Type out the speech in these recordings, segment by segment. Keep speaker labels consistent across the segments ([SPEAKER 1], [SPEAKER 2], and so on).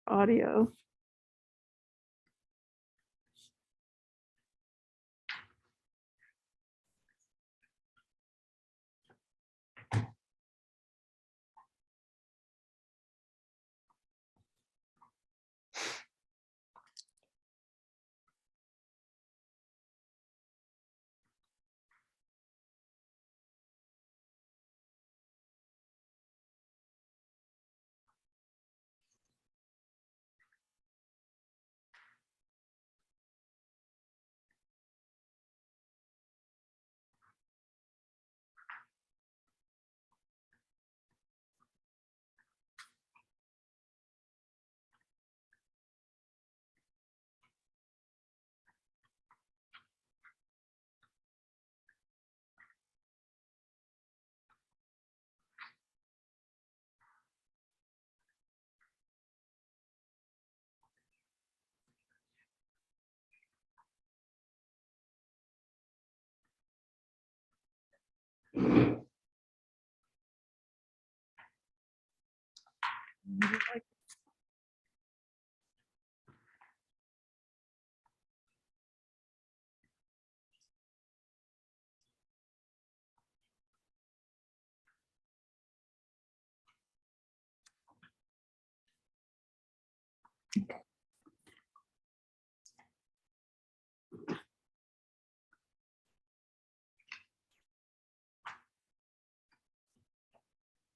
[SPEAKER 1] audio.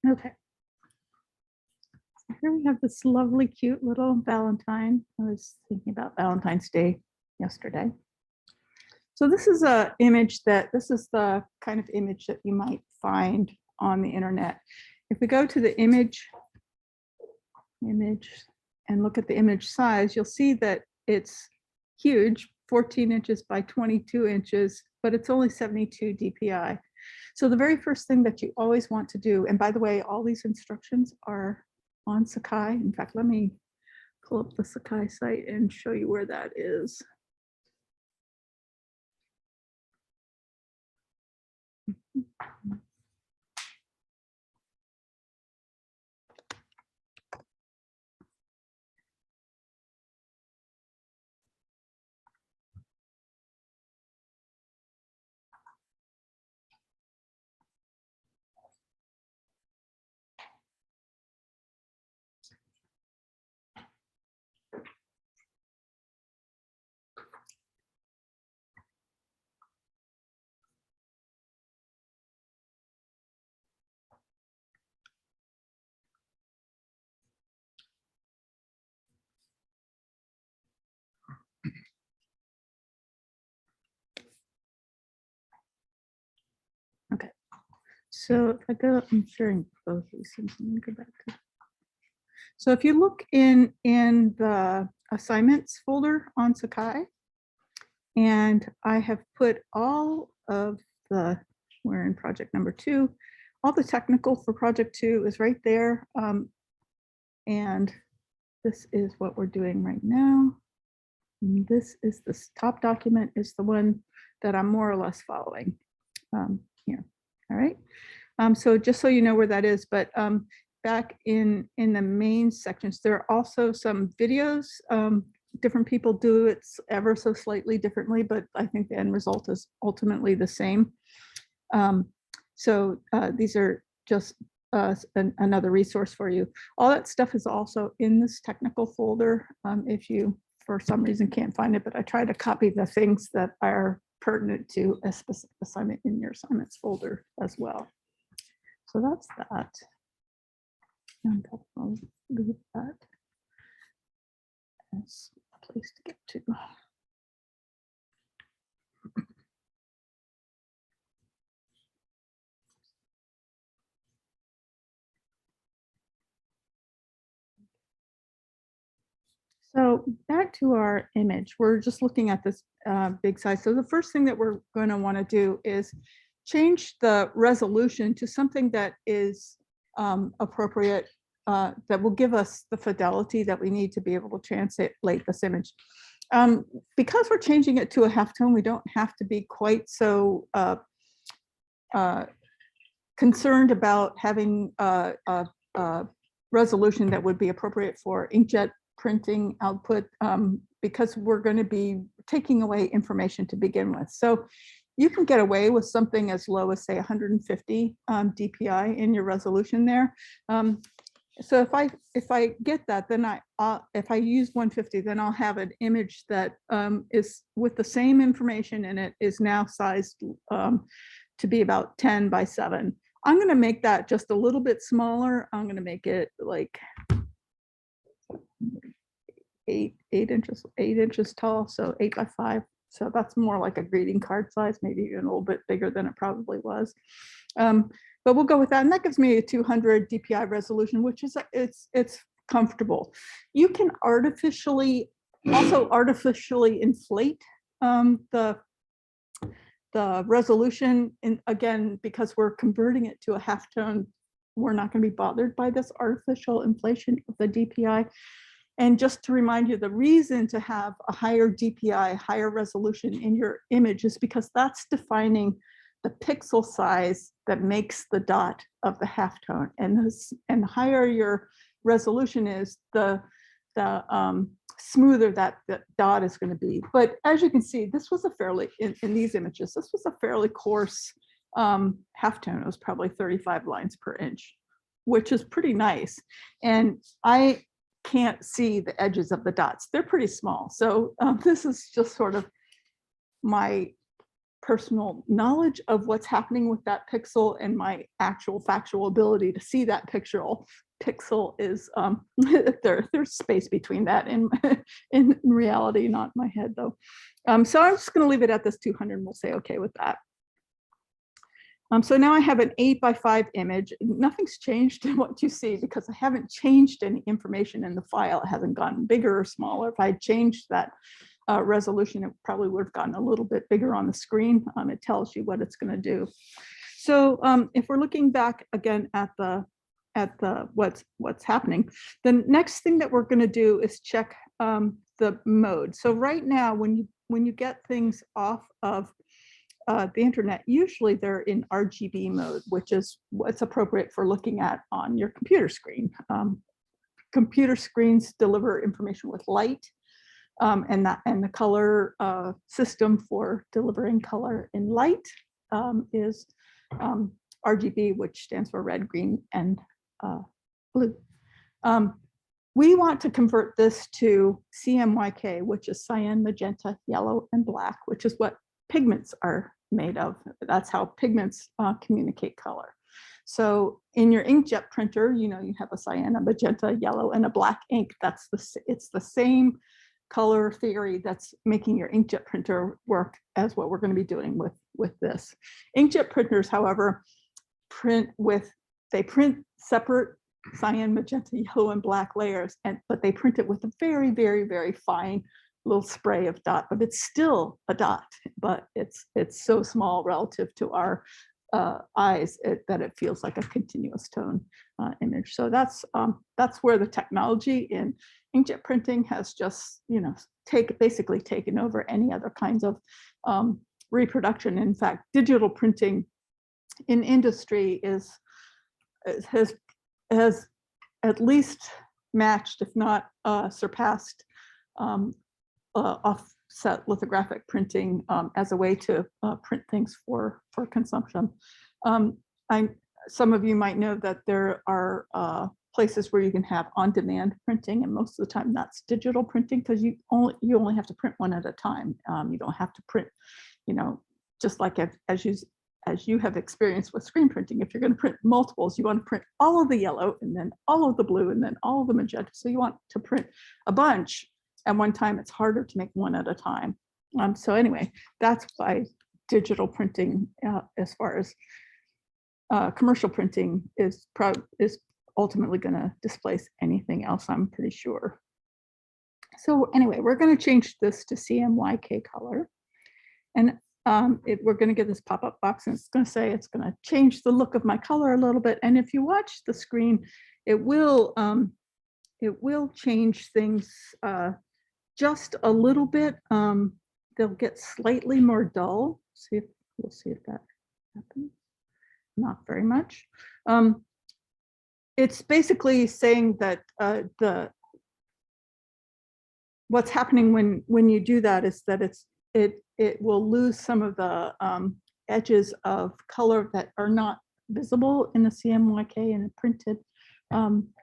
[SPEAKER 1] Okay. So here we have this lovely, cute little Valentine. I was thinking about Valentine's Day yesterday. So this is a image this is the kind of image that you might find on the internet. If we go to the image and look at the image size, you'll see that it's huge, 14 inches by 22 inches, but it's only 72 DPI. So the very first thing that you always want to do, and by the way, all these instructions are on Sakai. In fact, let me pull up the Sakai site and show you where that is. Okay, so if I go, I'm sharing both these things. Let me go back to. So if you look in the assignments folder on Sakai, and I have put all of we're in project number 2, all the technical for project 2 is right there. And this is what we're doing right now. And this top document is the one that I'm more or less following here. All right. So just so you know where that is, but back in the main sections, there are also some videos. Different people do it ever so slightly differently, but I think the end result is ultimately the same. So these are just another resource for you. All that stuff is also in this technical folder. If you, for some reason, can't find it, but I try to copy the things that are pertinent to a specific assignment in your assignments folder as well. So that's that. And I'll leave that as a place to get to. So back to our image, we're just looking at this big size. So the first thing that we're going to want to do is change the resolution to something that is appropriate, that will give us the fidelity that we need to be able to translate this image. Because we're changing it to a halftone, we don't have to be quite so concerned about having a resolution that would be appropriate for inkjet printing output because we're going to be taking away information to begin with. So you can get away with something as low as say 150 DPI in your resolution there. So if I get that, then if I use 150, then I'll have an image that is with the same information in it, is now sized to be about 10 by 7. I'm going to make that just a little bit smaller. I'm going to make it like 8 inches tall, so 8 by 5. So that's more like a greeting card size, maybe even a little bit bigger than it probably was. But we'll go with that, and that gives me a 200 DPI resolution, which is it's comfortable. You can artificially inflate the resolution, and again, because we're converting it to a halftone, we're not going to be bothered by this artificial inflation of the DPI. And just to remind you, the reason to have a higher DPI, higher resolution in your image is because that's defining the pixel size that makes the dot of the halftone. And the higher your resolution is, the smoother that dot is going to be. But as you can see, this was a fairly, in these images, this was a fairly coarse halftone. It was probably 35 lines per inch, which is pretty nice. And I can't see the edges of the dots. They're pretty small. So this is just sort of my personal knowledge of what's happening with that pixel and my actual factual ability to see that pixel is there's space between that and in reality, not my head though. So I'm just going to leave it at this 200 and we'll say okay with that. So now I have an 8 by 5 image. Nothing's changed in what you see because I haven't changed any information in the file. It hasn't gotten bigger or smaller. If I had changed that resolution, it probably would have gotten a little bit bigger on the screen. It tells you what it's going to do. So if we're looking back again at what's happening, the next thing that we're going to do is check the mode. So right now, when you get things off of the internet, usually they're in RGB mode, which is what's appropriate for looking at on your computer screen. Computer screens deliver information with light, and the color system for delivering color in light is RGB, which stands for red, green, and blue. We want to convert this to CMYK, which is cyan, magenta, yellow, and black, which is what pigments are made of. That's how pigments communicate color. So in your inkjet printer, you have a cyan, a magenta, yellow, and a black ink. It's the same color theory that's making your inkjet printer work as what we're going to be doing with this. Inkjet printers, however, print separate cyan, magenta, yellow, and black layers, but they print it with a very, very, very fine little spray of dot, but it's still a dot, but it's so small relative to our eyes that it feels like a continuous tone image. So that's where the technology in inkjet printing has just basically taken over any other kinds of reproduction. In fact, digital printing in industry has at least matched, if not surpassed, offset lithographic printing as a way to print things for consumption. Some of you might know that there are places where you can have on-demand printing, and most of the time that's digital printing because you only have to print one at a time. You don't have to print, just like as you have experienced with screen printing. If you're going to print multiples, you want to print all of the yellow and then all of the blue and then all of the magenta. So you want to print a bunch at one time. It's harder to make one at a time. So anyway, that's why digital printing, as far as commercial printing, is ultimately going to displace anything else, I'm pretty sure. So anyway, we're going to change this to CMYK color, and we're going to get this pop-up box, and it's going to say it's going to change the look of my color a little bit. And if you watch the screen, it will change things just a little bit. They'll get slightly more dull. We'll see if that happens. Not very much. It's basically saying that what's happening when you do that is that it will lose some of the edges of color that are not visible in the CMYK in a printed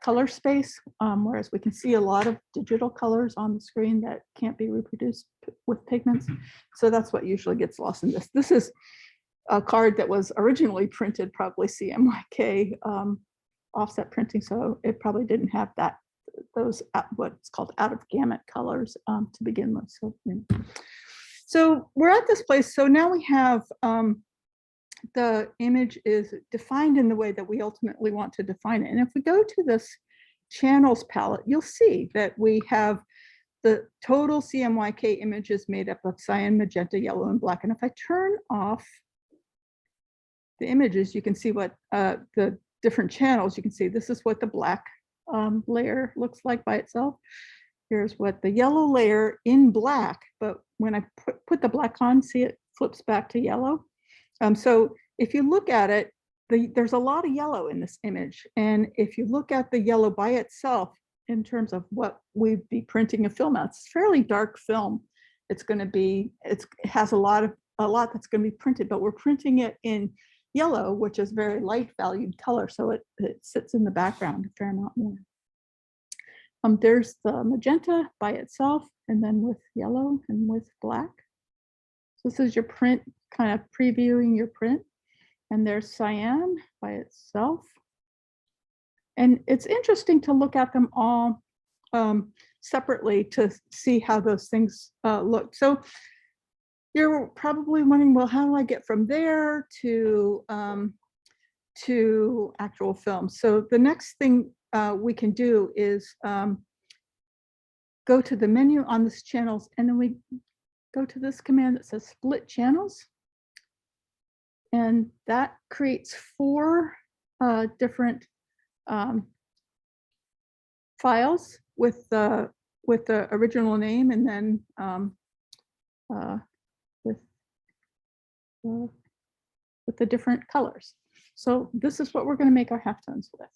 [SPEAKER 1] color space, whereas we can see a lot of digital colors on the screen that can't be reproduced with pigments. So that's what usually gets lost in this. This is a card that was originally printed, probably CMYK offset printing, so it probably didn't have those what's called out of gamut colors to begin with. So, so we're at this place. So now we have the image is defined in the way that we ultimately want to define it. And if we go to this channels palette, you'll see that we have the total CMYK images made up of cyan, magenta, yellow, and black. And if I turn off the images, you can see what the different channels, you can see this is what the black layer looks like by itself. Here's what the yellow layer in black, but when I put the black on, see it flips back to yellow. So if you look at it, there's a lot of yellow in this image. And if you look at the yellow by itself, in terms of what we'd be printing a film out, it's fairly dark film. It's going to be, it has a lot that's going to be printed, but we're printing it in yellow, which is very light valued color. So it sits in the background a fair amount more. There's the magenta by itself, and then with yellow and with black. So this is your print, kind of previewing your print. And there's cyan by itself. And it's interesting to look at them all separately to see how those things look. So you're probably wondering, well, how do I get from there to actual film? So the next thing we can do is go to the menu on this channels, and then we go to this command that says split channels. And that creates 4 different files with the original name, and then with the different colors. So this is what we're going to make our halftones with.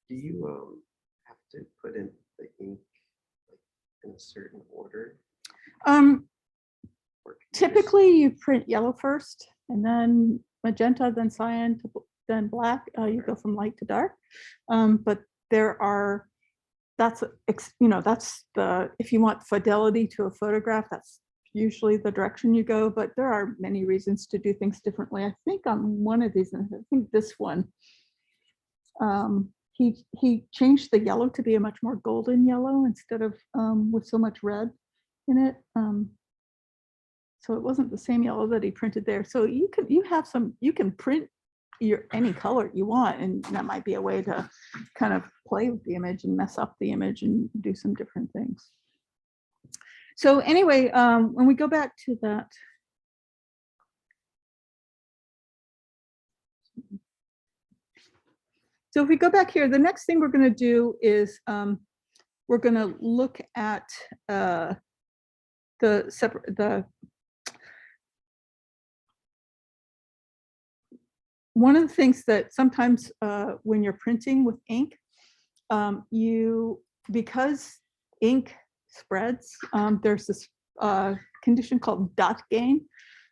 [SPEAKER 2] Do you have to put in the ink in a certain order?
[SPEAKER 1] Typically you print yellow first, and then magenta, then cyan, then black. You go from light to dark. But there are, that's the, if you want fidelity to a photograph, that's usually the direction you go, but there are many reasons to do things differently. I think on one of these, and I think this one, he changed the yellow to be a much more golden yellow instead of with so much red in it. So it wasn't the same yellow that he printed there. So you can print any color you want, and that might be a way to kind of play with the image and mess up the image and do some different things. So anyway, when we go back to that, so if we go back here, the next thing we're going to do is we're going to look at one of the things that sometimes when you're printing with ink, because ink spreads, there's this condition called dot gain,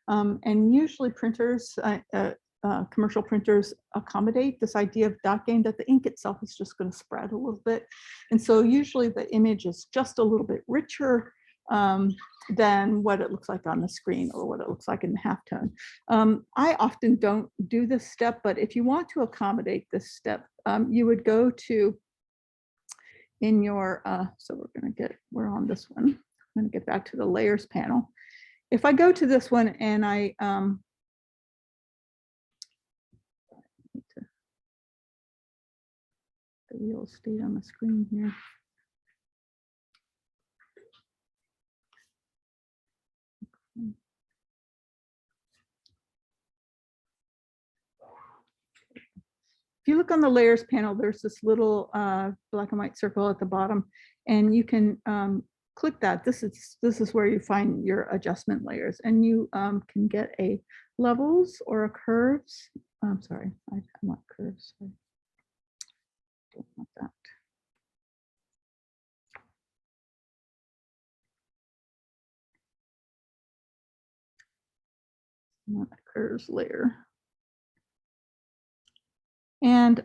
[SPEAKER 1] and usually printers, commercial printers, accommodate this idea of dot gain, that the ink itself is just going to spread a little bit, and so usually the image is just a little bit richer than what it looks like on the screen or what it looks like in the halftone. I often don't do this step, but if you want to accommodate this step, you would go to in your, so we're on this one. I'm going to get back to the layers panel. If I go to this one and I the real estate on the screen here. If you look on the layers panel, there's this little black and white circle at the bottom, and you can click that. This is where you find your adjustment layers, and you can get a levels or a curves. I'm sorry, I want curves. Sorry. Don't want that. That occurs later. And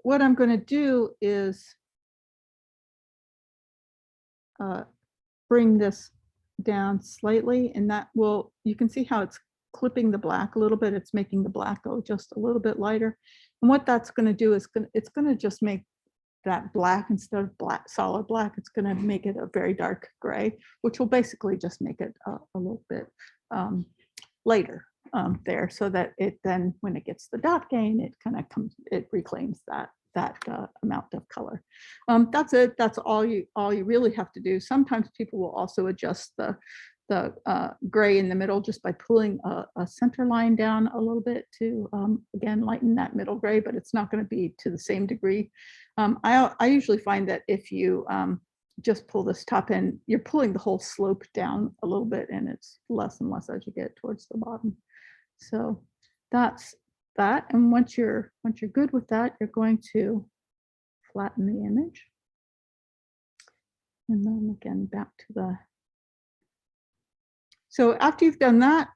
[SPEAKER 1] what I'm going to do is bring this down slightly, and that will, you can see how it's clipping the black a little bit. It's making the black go just a little bit lighter. And what that's going to do is it's going to just make that black, instead of black, solid black, it's going to make it a very dark gray, which will basically just make it a little bit lighter there, so that it then, when it gets the dot gain, it kind of comes, it reclaims that amount of color. That's it. That's all you really have to do. Sometimes people will also adjust the gray in the middle just by pulling a center line down a little bit to again lighten that middle gray, but it's not going to be to the same degree. I usually find that if you just pull this top end, you're pulling the whole slope down a little bit, and it's less and less as you get towards the bottom. So that's that. And once you're good with that, you're going to flatten the image. And then again, back to the. So after you've done that,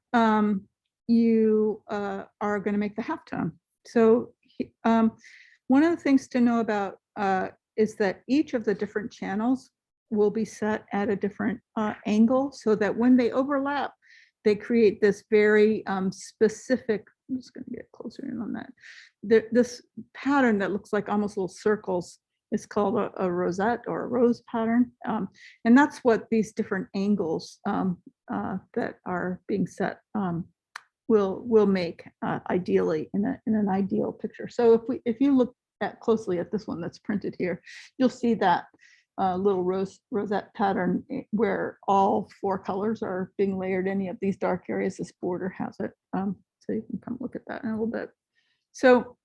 [SPEAKER 1] you are going to make the halftone. So one of the things to know about is that each of the different channels will be set at a different angle, so that when they overlap, they create this very specific, I'm just going to get closer in on that. This pattern that looks like almost little circles is called a rosette or a rose pattern. And that's what these different angles that are being set will make ideally in an ideal picture. So if you look closely at this one that's printed here, you'll see that little rosette pattern where all 4 colors are being layered. Any of these dark areas, this border has it. So you can come look at that in a little bit. So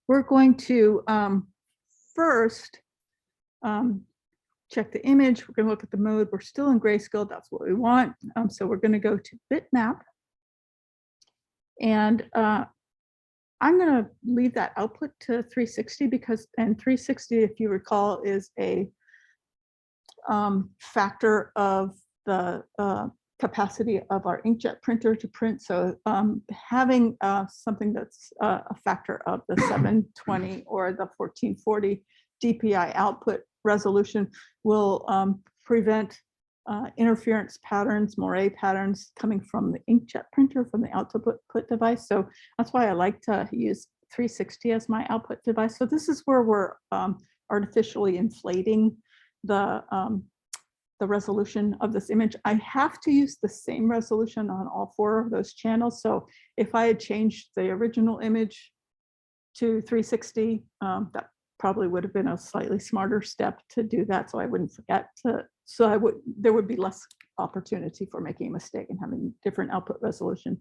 [SPEAKER 1] we're going to first check the image. We're going to look at the mode. We're still in grayscale. That's what we want. So we're going to go to bitmap. And I'm going to leave that output to 360 because, and 360, if you recall, is a factor of the capacity of our inkjet printer to print. So having something that's a factor of the 720 or the 1440 DPI output resolution will prevent interference patterns, moire patterns coming from the inkjet printer, from the output device. So that's why I like to use 360 as my output device. So this is where we're artificially inflating the resolution of this image. I have to use the same resolution on all 4 of those channels. So if I had changed the original image to 360, that probably would have been a slightly smarter step to do that, so I wouldn't forget to. So there would be less opportunity for making a mistake and having different output resolution.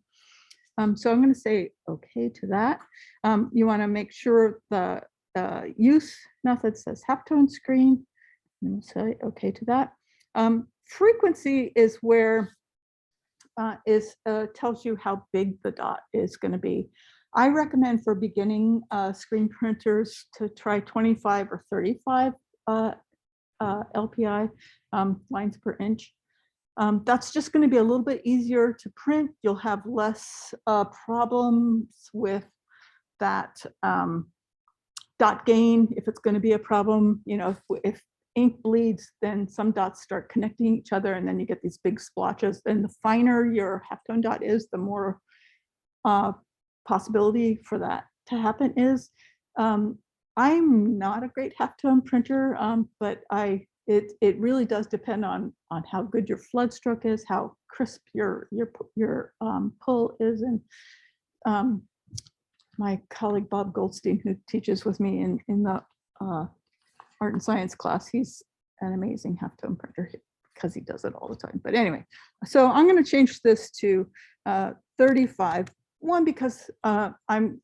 [SPEAKER 1] So I'm going to say okay to that. You want to make sure the use method says halftone screen. And say okay to that. Frequency is where tells you how big the dot is going to be. I recommend for beginning screen printers to try 25 or 35 LPI lines per inch. That's just going to be a little bit easier to print. You'll have less problems with that dot gain if it's going to be a problem. You know, if ink bleeds, then some dots start connecting each other, and then you get these big splotches. And the finer your halftone dot is, the more possibility for that to happen is. I'm not a great halftone printer, but it really does depend on how good your flood stroke is, how crisp your pull is. And my colleague Bob Goldstein, who teaches with me in the art and science class, he's an amazing halftone printer because he does it all the time. But anyway, so I'm going to change this to 35. One, because I'm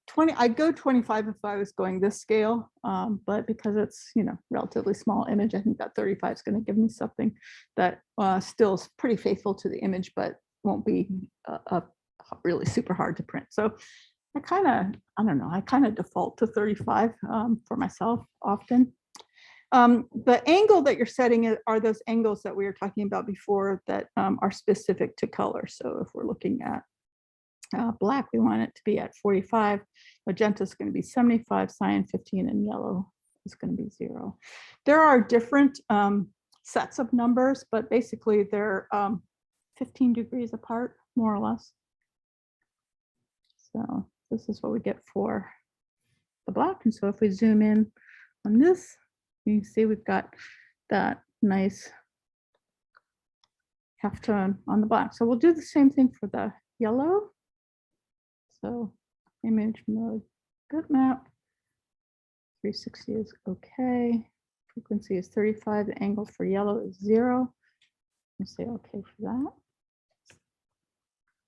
[SPEAKER 1] 20, I'd go 25 if I was going this scale, but because it's, you know, relatively small image, I think that 35 is going to give me something that still is pretty faithful to the image, but won't be really super hard to print. So I don't know, I kind of default to 35 for myself often. The angle that you're setting are those angles that we were talking about before that are specific to color. So if we're looking at Black, we want it to be at 45. Magenta is going to be 75, cyan 15, and yellow is going to be 0. There are different sets of numbers, but basically they're 15 degrees apart, more or less. So this is what we get for the black. And so if we zoom in on this, you can see we've got that nice halftone on the black. So we'll do the same thing for the yellow. So image mode, bitmap, 360 is okay. Frequency is 35. The angle for yellow is 0. We'll say okay for that.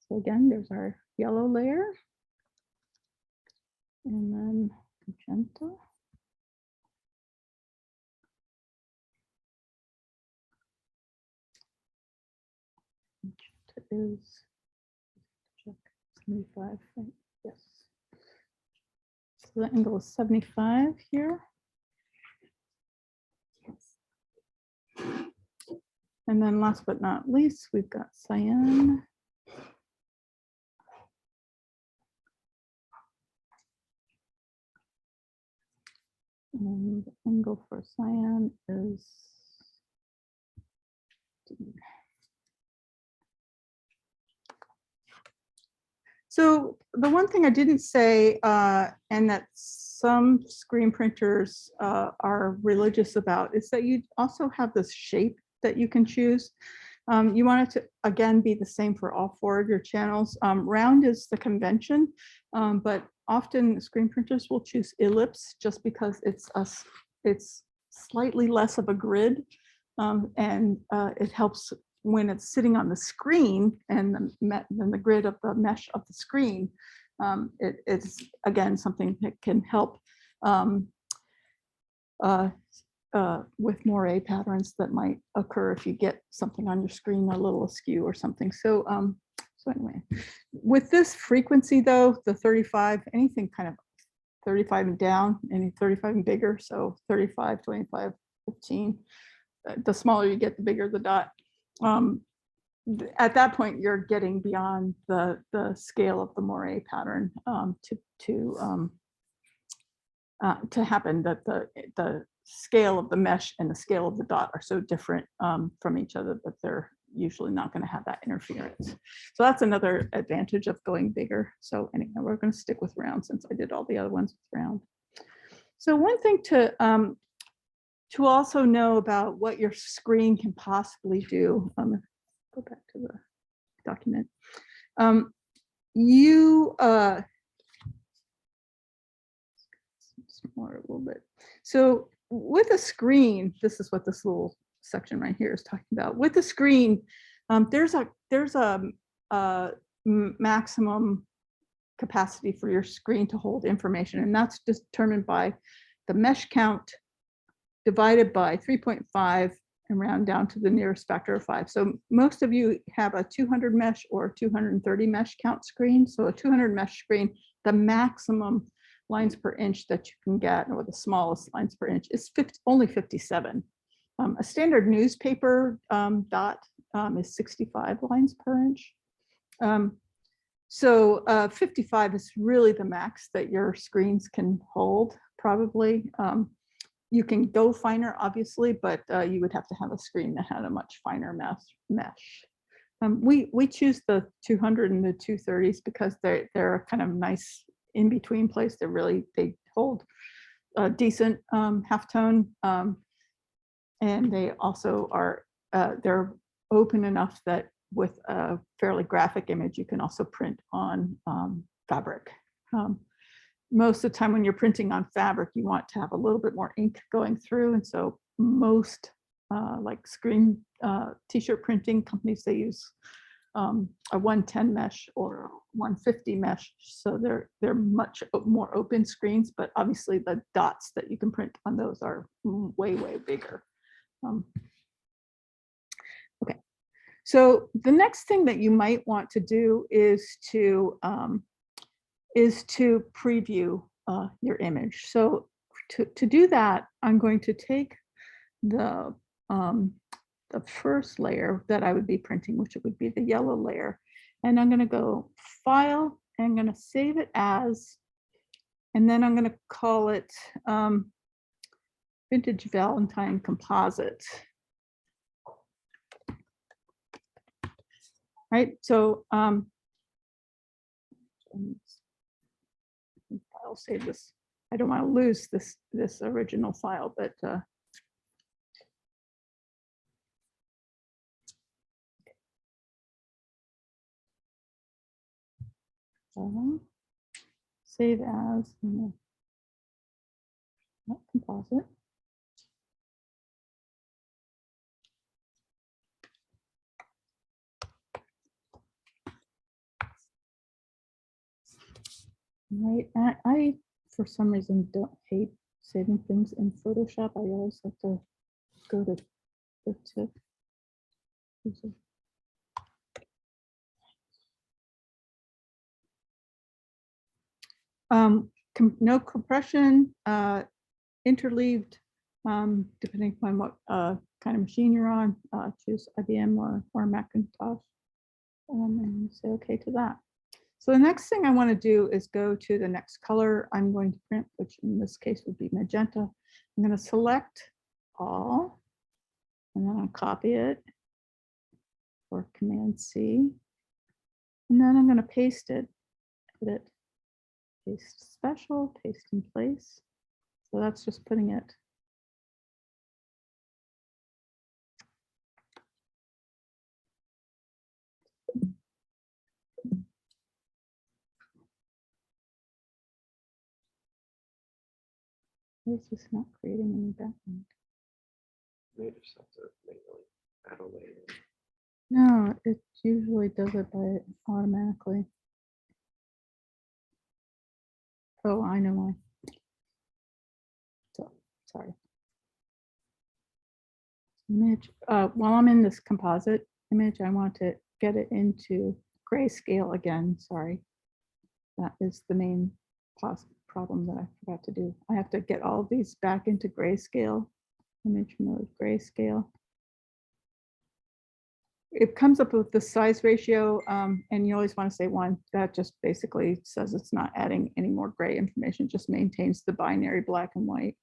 [SPEAKER 1] So again, there's our yellow layer. And then magenta. Magenta is check 75, right? Yes. So the angle is 75 here. And then last but not least, we've got cyan. And the angle for cyan is so the one thing I didn't say, and that some screen printers are religious about, is that you also have this shape that you can choose. You want it to, again, be the same for all 4 of your channels. Round is the convention, but often screen printers will choose ellipse just because it's slightly less of a grid, and it helps when it's sitting on the screen and then the grid of the mesh of the screen. It's again something that can help with moire patterns that might occur if you get something on your screen a little askew or something. So so anyway, with this frequency though, the 35, anything kind of 35 and down, any 35 and bigger, so 35, 25, 15. The smaller you get, the bigger the dot. At that point, you're getting beyond the scale of the moire pattern to happen. That the scale of the mesh and the scale of the dot are so different from each other that they're usually not going to have that interference. So that's another advantage of going bigger. So anyway, we're going to stick with round since I did all the other ones with round. So one thing to also know about what your screen can possibly do. Go back to the document. Smaller a little bit. So with a screen, this is what this little section right here is talking about. With the screen, there's a maximum capacity for your screen to hold information, and that's determined by the mesh count divided by 3.5 and round down to the nearest factor of 5. So most of you have a 200 mesh or 230 mesh count screen. So a 200 mesh screen, the maximum lines per inch that you can get, or the smallest lines per inch, is only 57. A standard newspaper dot is 65 lines per inch. So 55 is really the max that your screens can hold, probably. You can go finer, obviously, but you would have to have a screen that had a much finer mesh. We choose the 200 and the 230s because they're a kind of nice in between place. They hold a decent halftone, and they also are they're open enough that with a fairly graphic image you can also print on fabric. Most of the time when you're printing on fabric, you want to have a little bit more ink going through. And so most like screen t-shirt printing companies, they use a 110 mesh or 150 mesh. So they're much more open screens, but obviously the dots that you can print on those are way, way bigger. Okay, so the next thing that you might want to do is to preview your image. So to do that, I'm going to take the first layer that I would be printing, which would be the yellow layer, and I'm going to go file and I'm going to save it as, and then I'm going to call it Vintage Valentine Composite. Right, so I'll save this. I don't want to lose this original file, but save as, not composite. Right, I for some reason don't hate saving things in Photoshop. I always have to go to the tip. No compression, interleaved, depending upon what kind of machine you're on. Choose IBM or Macintosh, and say OK to that. So the next thing I want to do is go to the next color I'm going to print, which in this case would be magenta. I'm going to select all, and then I'll copy it, or Command C, and then I'm going to paste it. Put it, paste special, paste in place. So that's just putting it. It's just not creating any background.
[SPEAKER 2] Maybe just have to manually add a layer.
[SPEAKER 1] No, it usually does it by automatically. Oh, I know why. So, sorry. Image. While I'm in this composite image, I want to get it into grayscale again. Sorry. That is the main problem that I forgot to do. I have to get all of these back into grayscale. Image mode, grayscale. It comes up with the size ratio, and you always want to say 1. That just basically says it's not adding any more gray information, just maintains the binary black and white.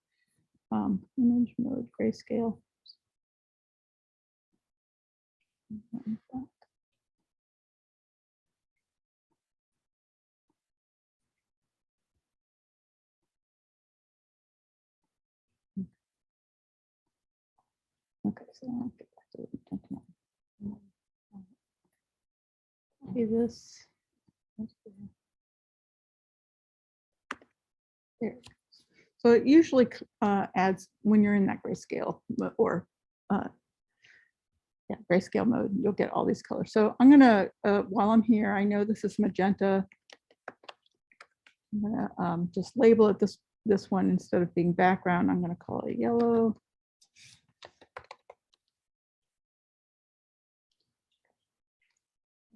[SPEAKER 1] Image mode, grayscale. Okay, so I'll get back to the copy this. There. So it usually adds when you're in that grayscale or yeah, grayscale mode, you'll get all these colors. So I'm gonna, while I'm here, I know this is magenta. I'm gonna just label it this one instead of being background. I'm gonna call it yellow.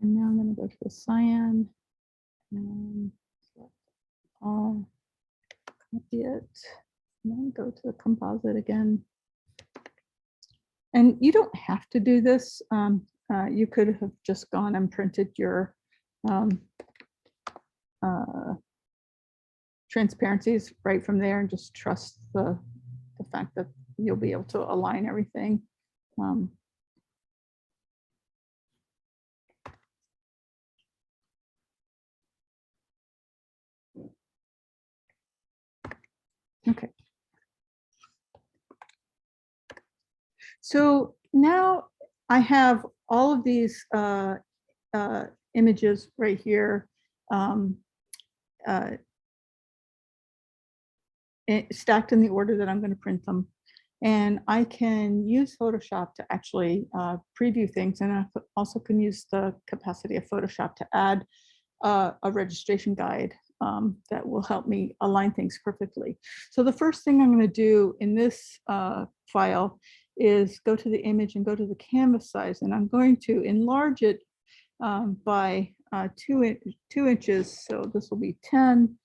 [SPEAKER 1] And now I'm gonna go to the cyan and select all, copy it, and then go to the composite again. And you don't have to do this. You could have just gone and printed your transparencies right from there and just trust the fact that you'll be able to align everything. Okay. So now I have all of these images right here stacked in the order that I'm going to print them. And I can use Photoshop to actually preview things. And I also can use the capacity of Photoshop to add a registration guide that will help me align things perfectly. So the first thing I'm going to do in this file is go to the image and go to the canvas size. And I'm going to enlarge it by 2 inches. So this will be 10.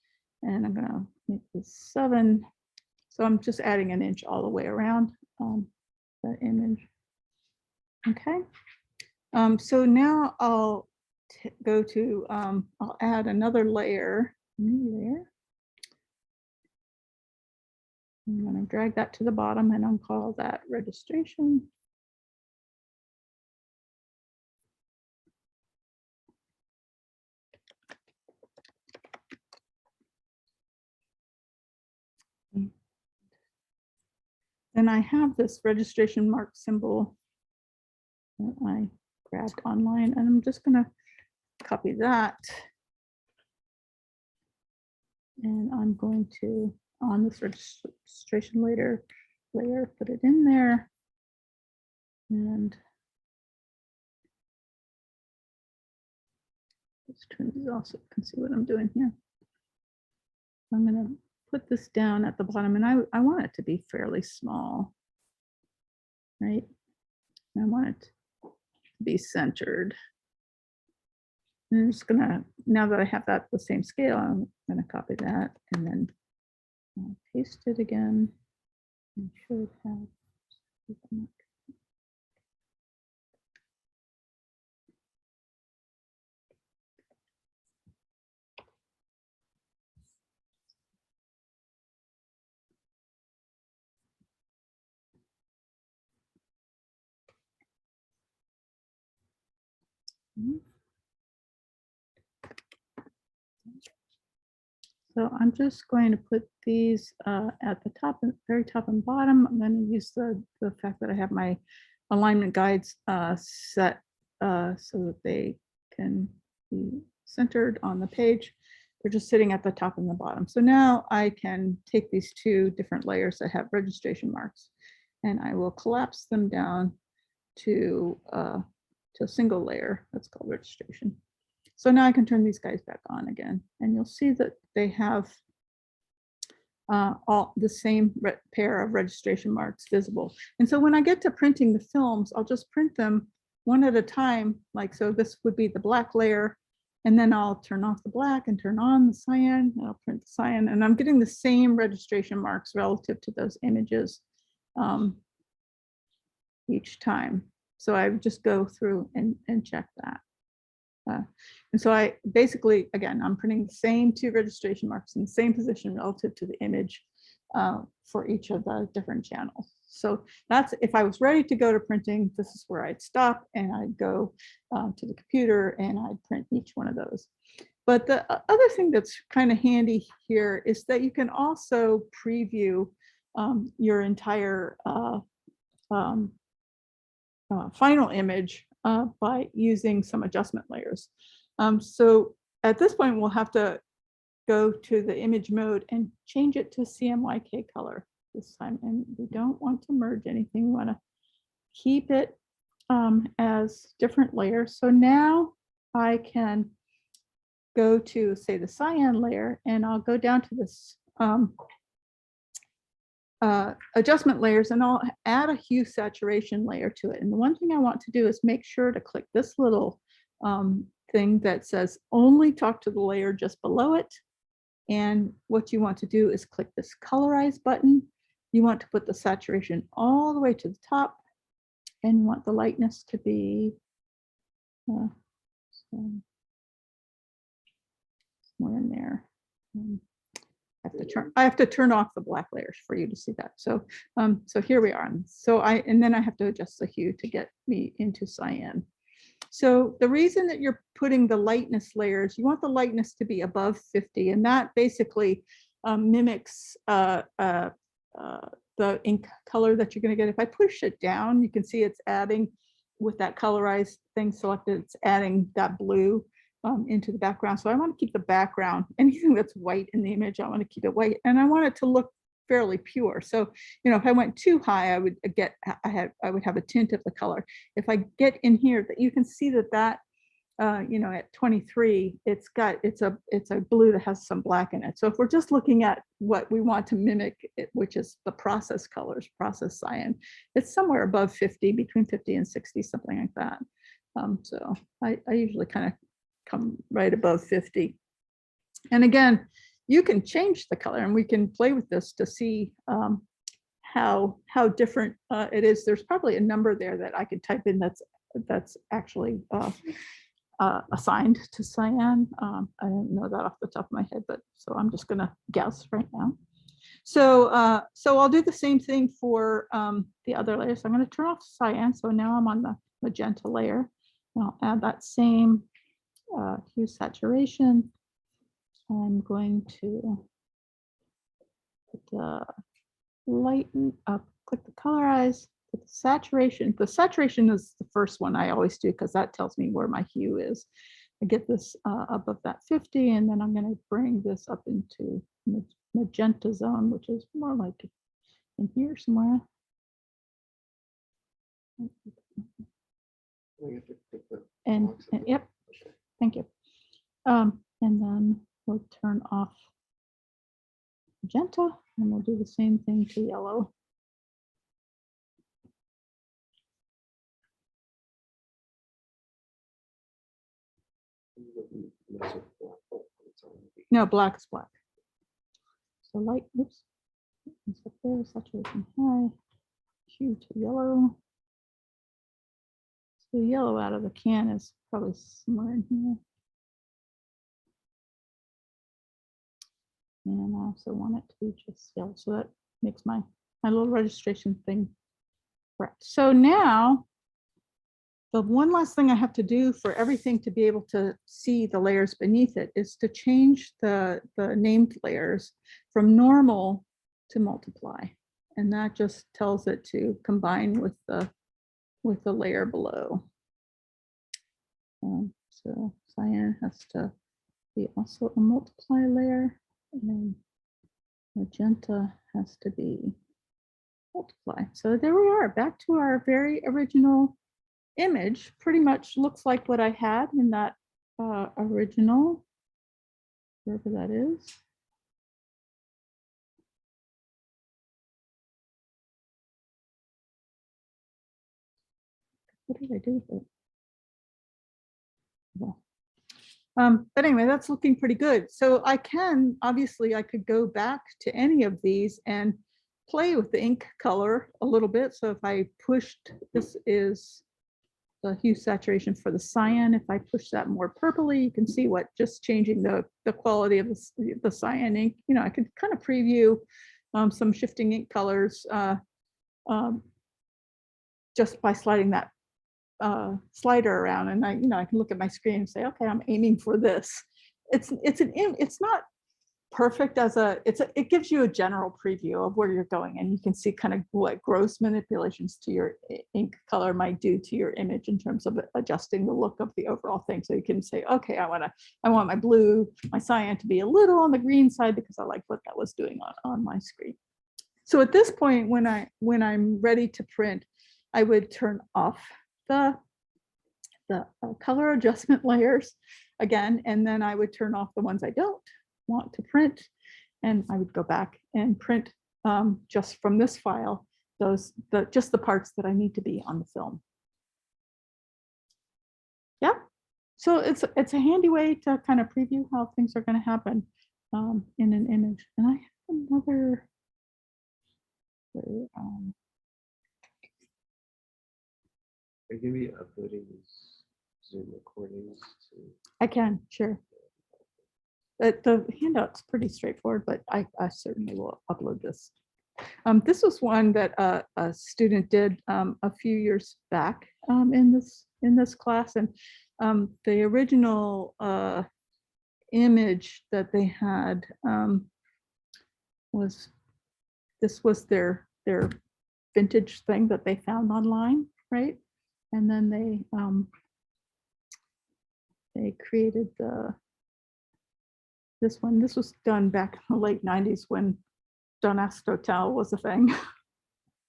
[SPEAKER 1] And I'm going to make this 7. So I'm just adding an inch all the way around the image. Okay. So now I'll go to, I'll add another layer, new layer. I'm going to drag that to the bottom and I'll call that registration. Then I have this registration mark symbol that I grabbed online, and I'm just going to copy that. And I'm going to, on this registration layer, put it in there. And let's turn these off so you can see what I'm doing here. I'm going to put this down at the bottom, and I want it to be fairly small, right? I want it to be centered. And I'm just gonna, now that I have that the same scale, I'm gonna copy that and then I'll paste it again. I should have. So I'm just going to put these at the top, very top and bottom. I'm going to use the fact that I have my alignment guides set so that they can be centered on the page. They're just sitting at the top and the bottom. So now I can take these two different layers that have registration marks, and I will collapse them down to a single layer that's called registration. So now I can turn these guys back on again, and you'll see that they have all the same pair of registration marks visible. And so when I get to printing the films, I'll just print them one at a time. Like, so this would be the black layer, and then I'll turn off the black and turn on the cyan, and I'll print the cyan, and I'm getting the same registration marks relative to those images each time. So I would just go through and check that. And so I basically, again, I'm printing the same two registration marks in the same position relative to the image for each of the different channels. So that's, if I was ready to go to printing, this is where I'd stop and I'd go to the computer and I'd print each one of those. But the other thing that's kind of handy here is that you can also preview your entire final image by using some adjustment layers. So at this point, we'll have to go to the image mode and change it to CMYK color this time. And we don't want to merge anything. We want to keep it as different layers. So now I can go to, say, the cyan layer, and I'll go down to this adjustment layers, and I'll add a hue saturation layer to it. And the one thing I want to do is make sure to click this little thing that says only talk to the layer just below it. And what you want to do is click this colorize button. You want to put the saturation all the way to the top, and you want the lightness to be somewhere in there. I have to turn off the black layers for you to see that. So so here we are. So and then I have to adjust the hue to get me into cyan. So the reason that you're putting the lightness layers, you want the lightness to be above 50, and that basically mimics the ink color that you're going to get. If I push it down, you can see it's adding, with that colorized thing selected, it's adding that blue into the background. So I want to keep the background, anything that's white in the image, I want to keep it white, and I want it to look fairly pure. So, you know, if I went too high, I would have a tint of the color. If I get in here, that you can see that you know, at 23, it's a blue that has some black in it. So if we're just looking at what we want to mimic, which is the process colors, process cyan, it's somewhere above 50, between 50 and 60, something like that. So I usually kind of come right above 50. And again, you can change the color, and we can play with this to see how different it is. There's probably a number there that I could type in that's actually assigned to cyan. I don't know that off the top of my head, but so I'm just gonna guess right now. So so I'll do the same thing for the other layers. I'm going to turn off cyan. So now I'm on the magenta layer. And I'll add that same hue saturation. I'm going to put the lighten up, click the colorize, put the saturation. The saturation is the first one I always do because that tells me where my hue is. I get this above that 50, and then I'm going to bring this up into magenta zone, which is more like in here somewhere. And yep, thank you. And then we'll turn off magenta, and we'll do the same thing to yellow. No, black is black. So light, oops, it's up there, saturation high, hue to yellow. So the yellow out of the can is probably somewhere in here. And I also want it to be just yellow, so that makes my little registration thing correct. So now, the one last thing I have to do for everything to be able to see the layers beneath it is to change the named layers from normal to multiply. And that just tells it to combine with the layer below. So cyan has to be also a multiply layer, and magenta has to be multiply. So there we are, back to our very original image. Pretty much looks like what I had in that original, wherever that is. What did I do with it? Well, but anyway, that's looking pretty good. So I can, obviously, I could go back to any of these and play with the ink color a little bit. So if I pushed, this is the hue saturation for the cyan. If I push that more purpley, you can see what just changing the quality of the cyan ink. You know, I could kind of preview some shifting ink colors just by sliding that slider around, and I can look at my screen and say, okay, I'm aiming for this. It's not perfect as it gives you a general preview of where you're going, and you can see kind of what gross manipulations to your ink color might do to your image in terms of adjusting the look of the overall thing. So you can say, okay, I want my blue, my cyan to be a little on the green side because I like what that was doing on my screen. So at this point, when I'm ready to print, I would turn off the color adjustment layers again, and then I would turn off the ones I don't want to print, and I would go back and print just from this file just the parts that I need to be on the film. Yeah, so it's a handy way to kind of preview how things are going to happen in an image. And I have another.
[SPEAKER 2] Are you going to be uploading these Zoom recordings to?
[SPEAKER 1] I can, sure. The handout's pretty straightforward, but I certainly will upload this. This was one that a student did a few years back in this class, and the original image that they had was their vintage thing that they found online, right? And then they created this one. This was done back in the late 90s when Don't Ask, Don't Tell was a thing.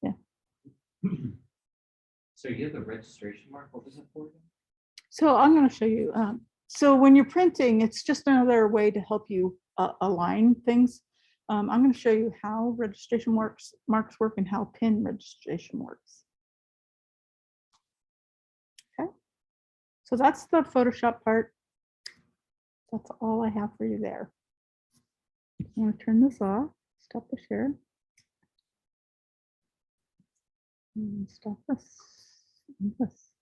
[SPEAKER 1] Yeah.
[SPEAKER 3] So you have the registration mark. What was it for?
[SPEAKER 1] So I'm going to show you. So when you're printing, it's just another way to help you align things. I'm going to show you how registration marks work and how pin registration works. Okay. So that's the Photoshop part. That's all I have for you there. I'm going to turn this off, stop the share. And stop this. And this.